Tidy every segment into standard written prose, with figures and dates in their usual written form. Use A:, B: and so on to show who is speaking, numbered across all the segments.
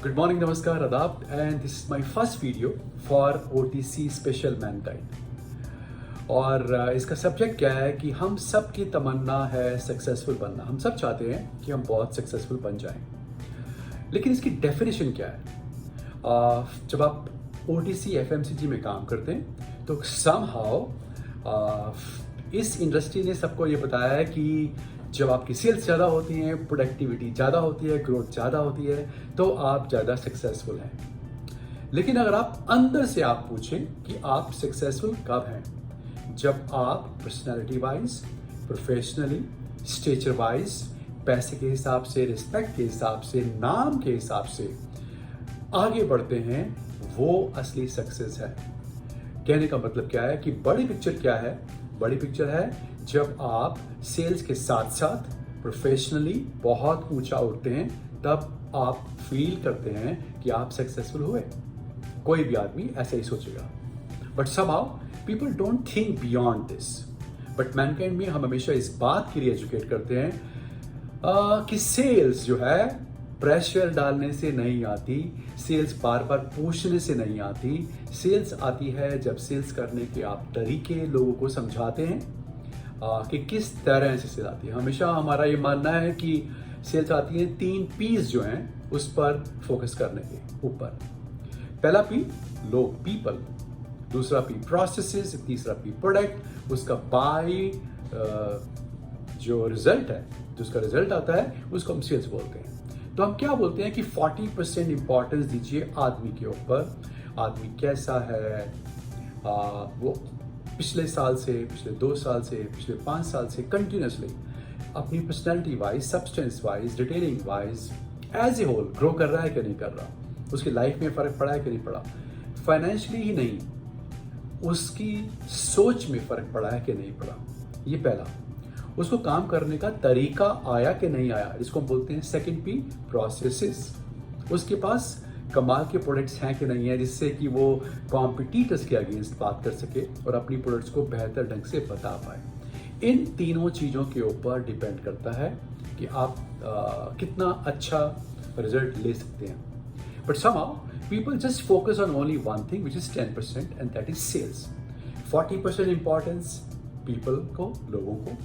A: Good morning, namaskar, adab, and this is my first video for OTC Special Mankind. और इसका subject क्या है कि हम सब की तमन्ना है सक्सेसफुल बनना। हम सब चाहते हैं कि हम बहुत सक्सेसफुल बन जाएं, लेकिन इसकी डेफिनेशन क्या है? जब आप OTC FMCG में काम करते हैं तो समहाउ इस इंडस्ट्री ने सबको ये बताया है कि जब आपकी सेल्स ज़्यादा होती हैं, प्रोडक्टिविटी ज़्यादा होती है, ग्रोथ ज़्यादा होती है, तो आप ज़्यादा सक्सेसफुल हैं। लेकिन अगर आप अंदर से आप पूछें कि आप सक्सेसफुल कब हैं, जब आप personality wise, professionally, stature wise, पैसे के हिसाब से, रिस्पेक्ट के हिसाब से, नाम के हिसाब से आगे बढ़ते हैं, वो असली सक्सेस है। कहने का मतलब क्या है कि बड़ी पिक्चर क्या है? बड़ी पिक्चर है जब आप सेल्स के साथ साथ प्रोफेशनली बहुत ऊंचा उठते हैं, तब आप फील करते हैं कि आप सक्सेसफुल हुए। कोई भी आदमी ऐसा ही सोचेगा, but somehow people don't think beyond this. But Mankind में हम हमेशा इस बात के लिए एजुकेट करते हैं कि सेल्स जो है प्रेशर डालने से नहीं आती, सेल्स बार बार पूछने से नहीं आती। सेल्स आती है जब सेल्स करने के आप तरीके लोगों को समझाते हैं कि किस तरह से सेल आती है। हमेशा हमारा ये मानना है कि सेल्स आती है 3 P's जो हैं उस पर फोकस करने के ऊपर। पहला P लोग, पीपल, दूसरा P प्रोसेसेस, तीसरा P प्रोडक्ट, उसका बाय जो रिजल्ट है, जो उसका रिजल्ट आता है उसको हम सेल्स बोलते हैं। तो हम क्या बोलते हैं कि 40% इंपॉर्टेंस दीजिए आदमी के ऊपर। आदमी कैसा है, वो पिछले साल से, पिछले 2 साल से, पिछले 5 साल से कंटिन्यूसली अपनी personality wise, substance wise, detailing wise, as a whole grow कर रहा है कि नहीं कर रहा, उसकी लाइफ में फर्क पड़ा है कि नहीं पड़ा, फाइनेंशियली ही नहीं, उसकी सोच में फर्क पड़ा है कि नहीं पड़ा। ये पहला। उसको काम करने का तरीका आया कि नहीं आया, इसको हम बोलते हैं सेकंड P प्रोसेसेस। उसके पास कमाल के प्रोडक्ट्स हैं कि नहीं है, जिससे कि वो कॉम्पिटिटर्स के अगेंस्ट बात कर सके और अपनी प्रोडक्ट्स को बेहतर ढंग से बता पाए। इन तीनों चीज़ों के ऊपर डिपेंड करता है कि आप कितना अच्छा रिजल्ट ले सकते हैं। But somehow people just focus on only one thing which is 10% and that is sales. 40% importance people को, लोगों को,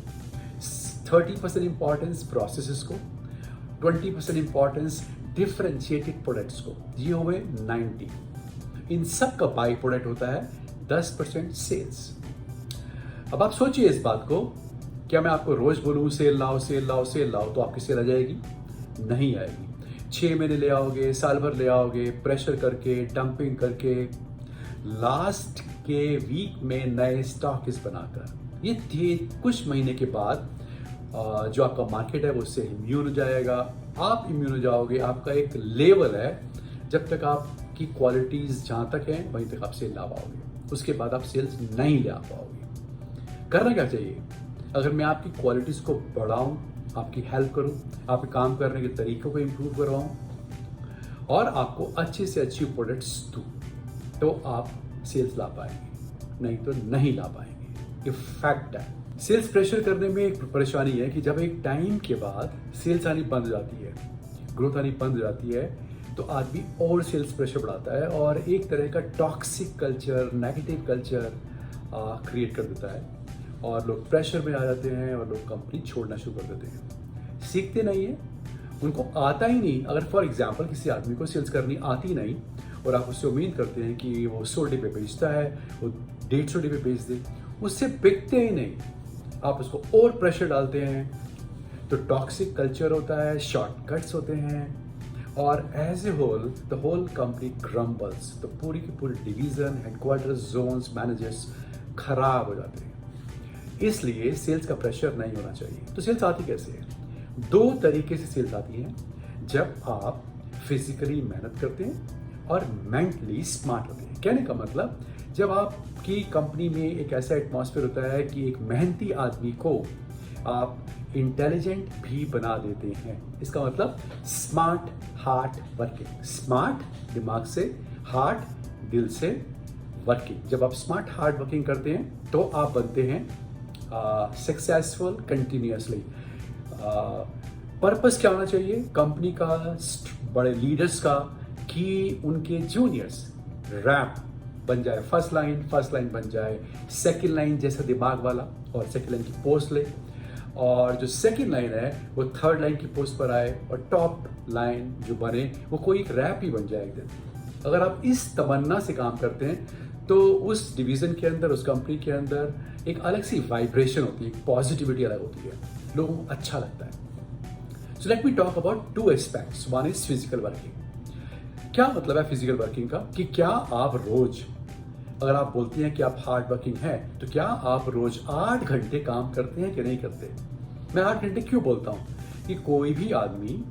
A: 30% इंपॉर्टेंस प्रोसेसेस को, 20% इंपॉर्टेंस डिफरेंशिएटेड प्रोडक्ट्स को। ये हुए 90। इन सब का बाई प्रोडक्ट होता है 10% सेल्स। अब आप सोचिए इस बात को, क्या मैं आपको रोज बोलूं सेल लाओ, सेल लाओ, सेल लाओ, तो आपकी सेल आ जाएगी? नहीं आएगी। 6 महीने ले आओगे, साल भर ले आओगे, प्रेशर करके, डंपिंग करके, लास्ट के वीक में नए स्टॉकिस बनाकर। ये कुछ महीने के बाद जो आपका मार्केट है वो उससे इम्यून हो जाएगा, आप इम्यून हो जाओगे। आपका एक लेवल है, जब तक आपकी क्वालिटीज जहां तक हैं वहीं तक आप सेल ला पाओगे, उसके बाद आप सेल्स नहीं ले आ पाओगे। करना क्या चाहिए? अगर मैं आपकी क्वालिटीज को बढ़ाऊं, आपकी हेल्प करूं, आपके काम करने के तरीकों को इम्प्रूव करवाऊं और आपको अच्छे से अच्छी प्रोडक्ट्स दूं, तो आप सेल्स ला पाएंगे, नहीं तो नहीं ला पाएंगे। ये फैक्ट है। सेल्स प्रेशर करने में एक परेशानी है कि जब एक टाइम के बाद सेल्स आनी बंद हो जाती है, ग्रोथ आनी बंद हो जाती है, तो आदमी और सेल्स प्रेशर बढ़ाता है और एक तरह का toxic culture, negative culture create कर देता है और लोग प्रेशर में आ जाते हैं और लोग कंपनी छोड़ना शुरू कर देते हैं। सीखते नहीं है, उनको आता ही नहीं। अगर फॉर एग्जाम्पल किसी आदमी को सेल्स करनी आती नहीं और आप उससे उम्मीद करते हैं कि वो 100 डिब्बे बेचता है, वो 150 डिब्बे बेच दे, उससे बिकते ही नहीं। आप उसको और प्रेशर डालते हैं तो टॉक्सिक कल्चर होता है, शॉर्टकट्स होते हैं और as a whole the whole company crumbles. तो पूरी की पूरी डिवीजन, हेडक्वार्टर्स, जोन्स, मैनेजर्स खराब हो जाते हैं। इसलिए सेल्स का प्रेशर नहीं होना चाहिए। तो सेल्स आती कैसे है? 2 तरीके से सेल्स आती है। जब आप फिजिकली मेहनत करते हैं और मेंटली स्मार्ट होते हैं। कहने का मतलब, जब आपकी कंपनी में एक ऐसा एटमॉस्फेयर होता है कि एक मेहनती आदमी को आप इंटेलिजेंट भी बना देते हैं। इसका मतलब स्मार्ट हार्ट वर्किंग। स्मार्ट दिमाग से, हार्ट दिल से, वर्किंग। जब आप स्मार्ट हार्ड वर्किंग करते हैं तो आप बनते हैं सक्सेसफुल कंटिन्यूसली। पर्पस क्या होना चाहिए कंपनी का, बड़े लीडर्स का, कि उनके जूनियर्स रैप बन जाए, फर्स्ट लाइन बन जाए, सेकंड लाइन जैसा दिमाग वाला और सेकंड लाइन की पोस्ट ले, और जो सेकंड लाइन है वो थर्ड लाइन की पोस्ट पर आए, और टॉप लाइन जो बने वो कोई एक रैप ही बन जाए एक दिन। अगर आप इस तमन्ना से काम करते हैं तो उस डिवीज़न के अंदर, उस कंपनी के अंदर एक अलग सी वाइब्रेशन होती है, एक पॉजिटिविटी अलग होती है, लोगों को अच्छा लगता है। So let me talk about two aspects. One is physical working. क्या मतलब है फिजिकल वर्किंग का? कि क्या आप रोज, अगर आप बोलती हैं कि आप हार्ड वर्किंग हैं, तो क्या आप रोज 8 घंटे काम करते हैं कि नहीं करते? मैं 8 घंटे क्यों बोलता हूँ? कि कोई भी आदमी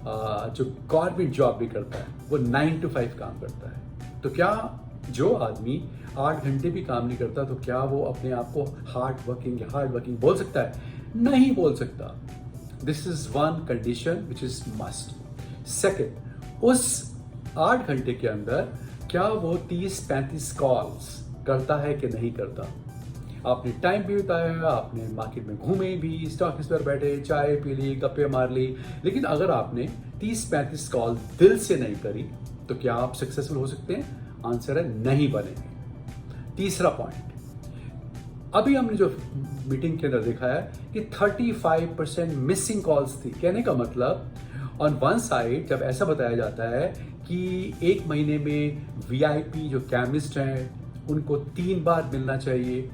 A: जो गवर्नमेंट जॉब भी करता है वो 9 to 5 काम करता है। तो क्या जो आदमी 8 घंटे भी काम नहीं करता तो क्या वो अपने आप को हार्ड वर्किंग बोल सकता है? नहीं बोल सकता। This is one condition which is must. Second, उस 8 घंटे के अंदर क्या वो 30-35 कॉल्स करता है कि नहीं करता? आपने टाइम भी बिताया, आपने मार्केट में घूमे भी, स्टॉक पर बैठे, चाय पी ली, गप्पे मार ली, लेकिन अगर आपने 30-35 कॉल दिल से नहीं करी तो क्या आप सक्सेसफुल हो सकते हैं? आंसर है नहीं बनेंगे। तीसरा पॉइंट, अभी हमने जो मीटिंग के अंदर देखा है कि 35% मिसिंग कॉल्स थी। कहने का मतलब ऑन वन साइड जब ऐसा बताया जाता है कि एक महीने में वीआईपी जो केमिस्ट हैं उनको 3 बार मिलना चाहिए,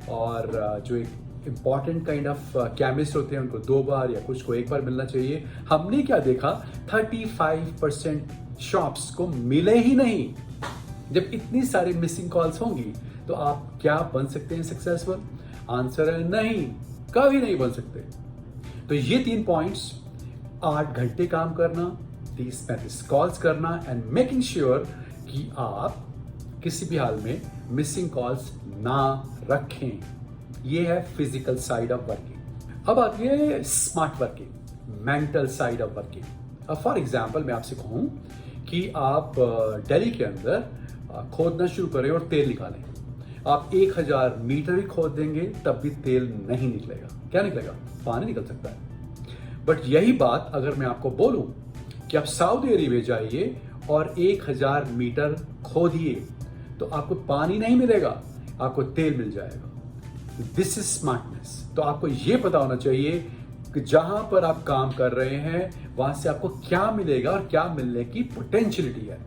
A: और जो एक इम्पॉर्टेंट काइंड ऑफ केमिस्ट होते हैं उनको 2 बार या कुछ को 1 बार मिलना चाहिए। हमने क्या देखा? 35% शॉप्स को मिले ही नहीं। जब इतनी सारी मिसिंग कॉल्स होंगी तो आप क्या बन सकते हैं सक्सेसफुल? आंसर है नहीं, कभी नहीं बन सकते। तो ये 3 पॉइंट्स, 8 घंटे काम करना, 30-35 कॉल्स करना, एंड मेकिंग श्योर कि आप किसी भी हाल में मिसिंग कॉल्स ना रखें। ये है फिजिकल साइड ऑफ वर्किंग। अब आती है smart working, mental side of working. अब फॉर एग्जांपल मैं आपसे कहूं कि आप दिल्ली के अंदर खोदना शुरू करें और तेल निकालें। आप 1000 मीटर भी खोद देंगे तब भी तेल नहीं निकलेगा। क्या निकलेगा? पानी निकल सकता है। बट यही बात अगर मैं आपको बोलूं कि आप सऊदी अरेबिया जाइए और 1000 मीटर खोदिए तो आपको पानी नहीं मिलेगा, आपको तेल मिल जाएगा। This is smartness. तो आपको यह पता होना चाहिए कि जहां पर आप काम कर रहे हैं वहां से आपको क्या मिलेगा और क्या मिलने की पोटेंशियलिटी है।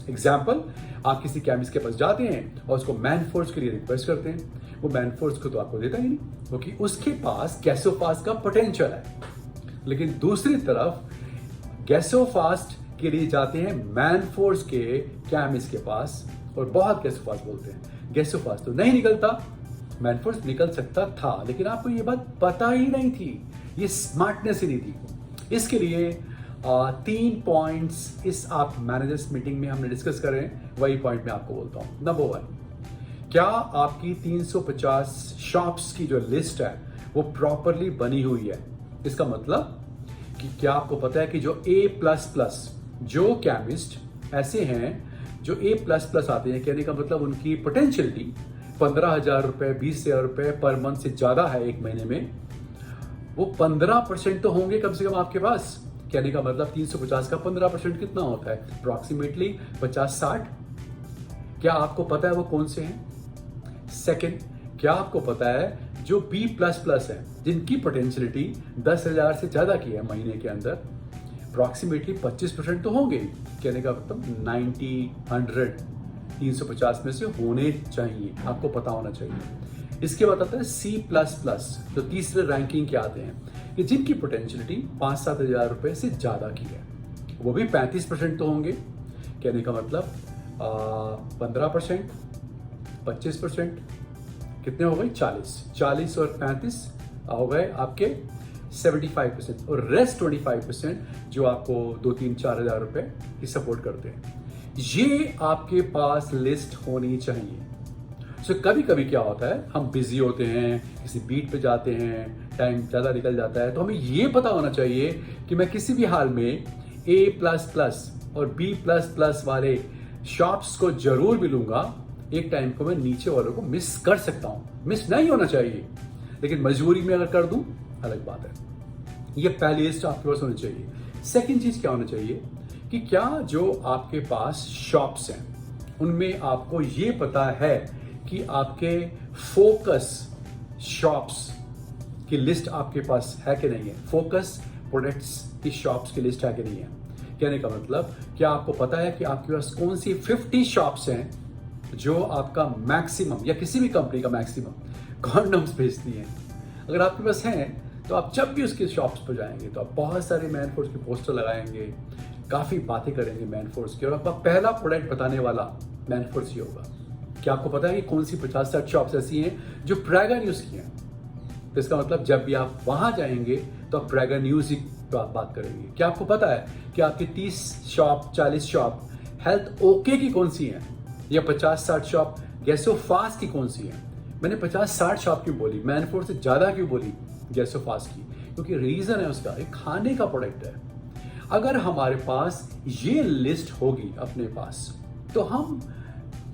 A: एग्जाम्पल, आप किसी केमिस्ट के पास जाते हैं और उसको मैन फोर्स के लिए रिक्वेस्ट करते हैं, वो मैन फोर्स को तो आपको देता ही नहीं क्योंकि उसके पास गैसोफास्ट का पोटेंशियल है। लेकिन दूसरी तरफ गैसोफास्ट के लिए जाते हैं मैन फोर्स के केमिस्ट के पास और बहुत गैसोफास्ट बोलते हैं। गैसोफास्ट तो नहीं निकलता, मैन फोर्स निकल सकता था, लेकिन आपको ये बात पता ही नहीं थी, ये स्मार्टनेस ही नहीं थी। इसके लिए 3 पॉइंट्स इस आप मैनेजर्स मीटिंग में हमने डिस्कस कर रहे हैं, वही पॉइंट मैं आपको बोलता हूं। नंबर 1, क्या आपकी 350 शॉप्स की जो लिस्ट है वो प्रॉपरली बनी हुई है? इसका मतलब कि क्या आपको पता है कि जो A++ जो केमिस्ट ऐसे हैं जो A++ आते हैं, कहने का मतलब उनकी पोटेंशियलिटी 15,000 रुपए 20,000 रुपए पर मंथ से ज्यादा है एक महीने में, वो 15% तो होंगे कम से कम आपके पास। कहने का मतलब 350 का 15% कितना होता है? अप्रॉक्सीमेटली 50-60। क्या आपको पता है वो कौन से हैं? सेकंड, क्या आपको पता है जो B++ है जिनकी पोटेंशियलिटी 10,000 से ज्यादा की है महीने के अंदर, अप्रॉक्सीमेटली 25% तो होंगे। कहने का मतलब 90, 100, 350 में से होने चाहिए, आपको पता होना चाहिए। इसके बाद आता है C++, जो तीसरे रैंकिंग के आते हैं, कि जिनकी पोटेंशियलिटी 5-7 हज़ार रुपए से ज्यादा की है, वो भी 35% तो होंगे। कहने का मतलब 15%, 25%, कितने हो गए? 40 और 35 हो गए आपके 75%, और रेस्ट 25% जो आपको 2-3-4 हज़ार रुपए की सपोर्ट करते हैं। ये आपके पास लिस्ट होनी चाहिए। सो कभी कभी क्या होता है, हम बिजी होते हैं, किसी बीट पे जाते हैं, टाइम ज़्यादा निकल जाता है, तो हमें ये पता होना चाहिए कि मैं किसी भी हाल में A++ और B++ वाले शॉप्स को जरूर मिलूंगा। एक टाइम को मैं नीचे वालों को मिस कर सकता हूं, मिस नहीं होना चाहिए, लेकिन मजबूरी में अगर कर दूं अलग बात है। ये पहली लिस्ट आपके पास होनी चाहिए। सेकंड चीज क्या होना चाहिए कि कि क्या जो आपके पास शॉप्स हैं उनमें आपको ये पता है कि आपके फोकस शॉप्स की लिस्ट आपके पास है कि नहीं है, फोकस प्रोडक्ट्स की शॉप्स की लिस्ट है कि नहीं है। कहने का मतलब क्या आपको पता है कि आपके पास कौन सी 50 शॉप्स हैं जो आपका मैक्सिमम या किसी भी कंपनी का मैक्सिमम कॉन्डम्स बेचती हैं। अगर आपके पास हैं तो आप जब भी उसकी शॉप्स पर जाएंगे तो आप बहुत सारे मैन फोर्स के पोस्टर लगाएंगे, काफ़ी बातें करेंगे मैन फोर्स की, और आपका पहला प्रोडक्ट बताने वाला मैन फोर्स ही होगा। क्या आपको पता है कि कौन सी 50-60 शॉप्स ऐसी हैं जो प्रैगा न्यूज़ की हैं? तो इसका मतलब जब भी आप वहां जाएंगे तो आप प्रैगा न्यूज़ ही तो आप बात करेंगे। क्या आपको पता है कि आपकी 30 शॉप 40 शॉप हेल्थ ओके की कौन सी हैं, या 50-60 शॉप गैसोफास्ट की कौन सी हैं? मैंने 50-60 शॉप क्यों बोली, मैन फोर्स से ज़्यादा क्यों बोली गैसोफास्ट की? क्योंकि रीज़न है उसका, एक खाने का प्रोडक्ट है। अगर हमारे पास ये लिस्ट होगी अपने पास, तो हम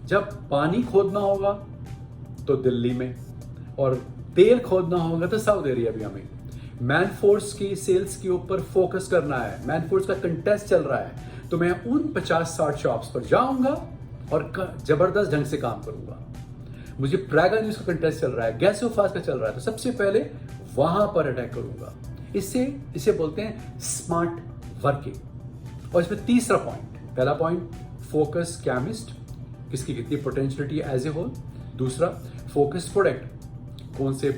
A: जब पानी खोदना होगा तो दिल्ली में, और तेल खोदना होगा तो साउथ एरिया में। मैन फोर्स की सेल्स के ऊपर फोकस करना है, मैन फोर्स का कंटेस्ट चल रहा है, तो मैं उन 50-60 शॉप्स पर जाऊंगा और जबरदस्त ढंग से काम करूंगा। मुझे प्रैगा न्यूज़ का कंटेस्ट चल रहा है, गैसोफास्ट का चल रहा है, तो सबसे पहले वहां पर अटैक करूंगा। इसे बोलते हैं स्मार्ट वर्किंग। और इसमें तीसरा पॉइंट, पहला पॉइंट फोकस केमिस्ट, किसकी कितनी पोटेंशियलिटी एज ए होल। दूसरा फोकस प्रोडक्ट, कौन से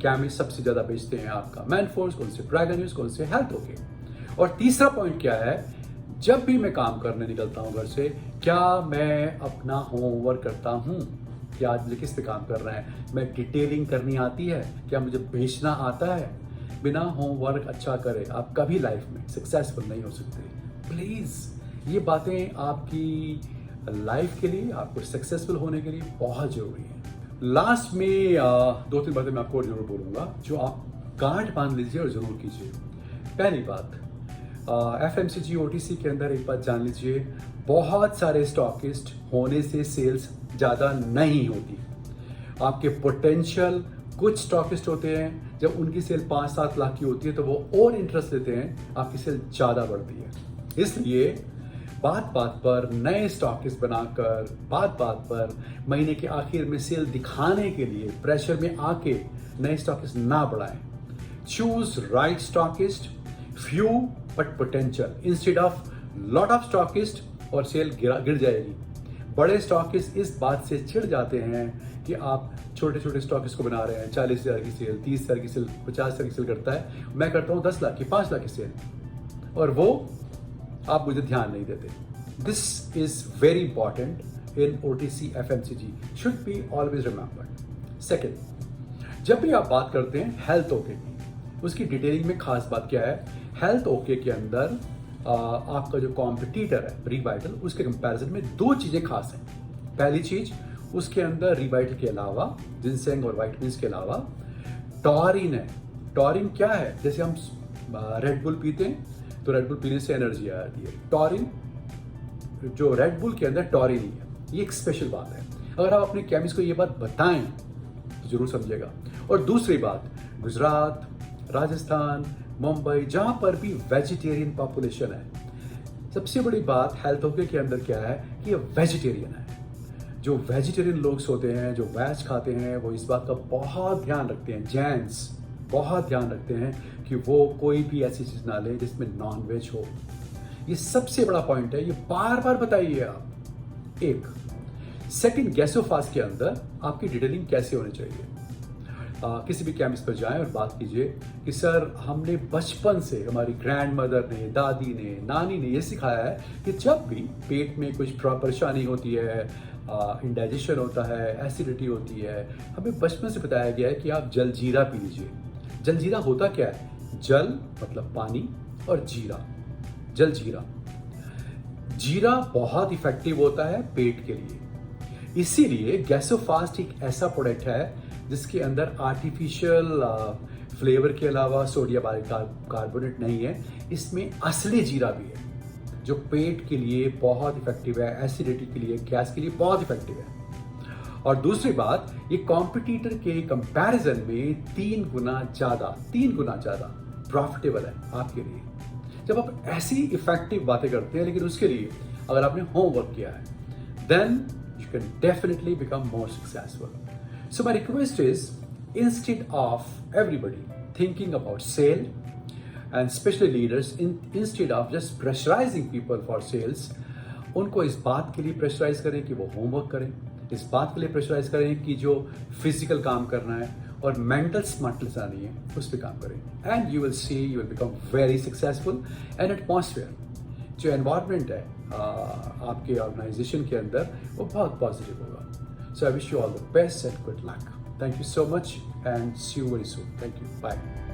A: केमिस्ट सबसे ज्यादा बेचते हैं आपका मैन फोर्स, कौन से प्रैगा न्यूज़, कौन से हेल्थ ओके। और तीसरा पॉइंट क्या है, जब भी मैं काम करने निकलता हूं घर से, क्या मैं अपना होमवर्क करता हूं कि आज मुझे किस पे काम कर रहा है, मैं डिटेलिंग करनी आती है, क्या मुझे बेचना आता है। बिना होमवर्क अच्छा करे आप कभी लाइफ में सक्सेसफुल नहीं हो सकते। प्लीज ये बातें आपकी लाइफ के लिए, आपको सक्सेसफुल होने के लिए बहुत जरूरी है। लास्ट में 2-3 बातें मैं आपको जरूर बोलूंगा जो आप गांठ बांध लीजिए और जरूर कीजिए। पहली बात, FMCG OTC के अंदर एक बात जान लीजिए, बहुत सारे स्टॉकिस्ट होने से सेल्स ज़्यादा नहीं होती। आपके पोटेंशियल कुछ स्टॉकिस्ट होते हैं, जब उनकी सेल 5-7 लाख की होती है तो वो और इंटरेस्ट लेते हैं, आपकी सेल ज़्यादा बढ़ती है। इसलिए बात बात पर नए स्टॉकिस्ट बनाकर, बात बात पर महीने के आखिर में सेल दिखाने के लिए प्रेशर में आके नए स्टॉकिस्ट ना बढ़ाएं। Choose right stockist, few but potential, instead of lot of stockist, और सेल गिर जाएगी। बड़े स्टॉकिस्ट इस बात से चिढ़ जाते हैं कि आप छोटे छोटे स्टॉकिस्ट को बना रहे हैं। 40,000 की सेल, 30,000 की सेल, 50,000 की सेल करता है, मैं करता हूँ 10 लाख की, 5 लाख की सेल, और वो आप मुझे ध्यान नहीं देते। This is very important in OTC FMCG, should be always remembered. Second, जब भी आप बात करते हैं हेल्थ ओके की, उसकी डिटेलिंग में खास बात क्या है, हेल्थ ओके के अंदर आपका जो कॉम्पिटिटर है रिवाइटल, उसके कंपैरिजन में 2 चीजें खास हैं। पहली चीज, उसके अंदर रिवाइटल के अलावा, जिनसेंग और वाइटमिन्स के अलावा टॉरिन है। टॉरिन क्या है, जैसे हम रेड बुल पीते हैं तो रेड बुल पीने से एनर्जी आ जाती है, टॉरिन जो रेड बुल के अंदर टॉरिन ही है। ये एक स्पेशल बात है, अगर आप अपने केमिस्ट को ये बात बताएं तो जरूर समझेगा। और दूसरी बात, गुजरात, राजस्थान, मुंबई, जहां पर भी वेजिटेरियन पॉपुलेशन है, सबसे बड़ी बात हेल्थ ओके के अंदर क्या है कि ये वेजिटेरियन है। जो वेजिटेरियन लोग होते हैं, जो वेज खाते हैं, वो इस बात का बहुत ध्यान रखते हैं, जेंट्स बहुत ध्यान रखते हैं कि वो कोई भी ऐसी चीज ना ले जिसमें नॉन वेज हो। ये सबसे बड़ा पॉइंट है, ये बार बार बताइए आप। एक सेकंड, गैसोफास्ट के अंदर आपकी डिटेलिंग कैसे होनी चाहिए। किसी भी केमिस्ट पर जाएं और बात कीजिए कि सर हमने बचपन से, हमारी ग्रैंड मदर ने, दादी ने, नानी ने ये सिखाया है कि जब भी पेट में कुछ परेशानी होती है, इंडाइजेशन होता है, एसिडिटी होती है, हमें बचपन से बताया गया है कि आप जलजीरा पी लीजिए। जलजीरा होता क्या है, जल मतलब पानी और जीरा, जलजीरा। जीरा बहुत इफेक्टिव होता है पेट के लिए, इसीलिए गैसोफास्ट एक ऐसा प्रोडक्ट है जिसके अंदर आर्टिफिशियल फ्लेवर के अलावा सोडियम बाइकार्बोनेट नहीं है, इसमें असली जीरा भी है जो पेट के लिए बहुत इफेक्टिव है, एसिडिटी के लिए, गैस के लिए बहुत इफेक्टिव है। और दूसरी बात, ये कॉम्पिटिटर के कंपैरिजन में 3 गुना ज्यादा प्रॉफिटेबल है आपके लिए। जब आप ऐसी इफेक्टिव बातें करते हैं, लेकिन उसके लिए अगर आपने होमवर्क किया है, then you can definitely become more successful. So my request is, instead of everybody thinking about sale, and especially leaders, instead of just pressurizing people for sales, उनको इस बात के लिए प्रेशराइज करें कि वो होमवर्क करें, इस बात के लिए प्रेशराइज करें कि जो फिजिकल काम करना है और मेंटल स्मार्टनेस आनी है उस पर काम करें, and you will see you will become very successful. And atmosphere, जो एनवायरनमेंट है आपके ऑर्गेनाइजेशन के अंदर, वो बहुत पॉजिटिव होगा. So I wish you all the best and good luck. Thank you so much and see you very soon. Thank you. Bye.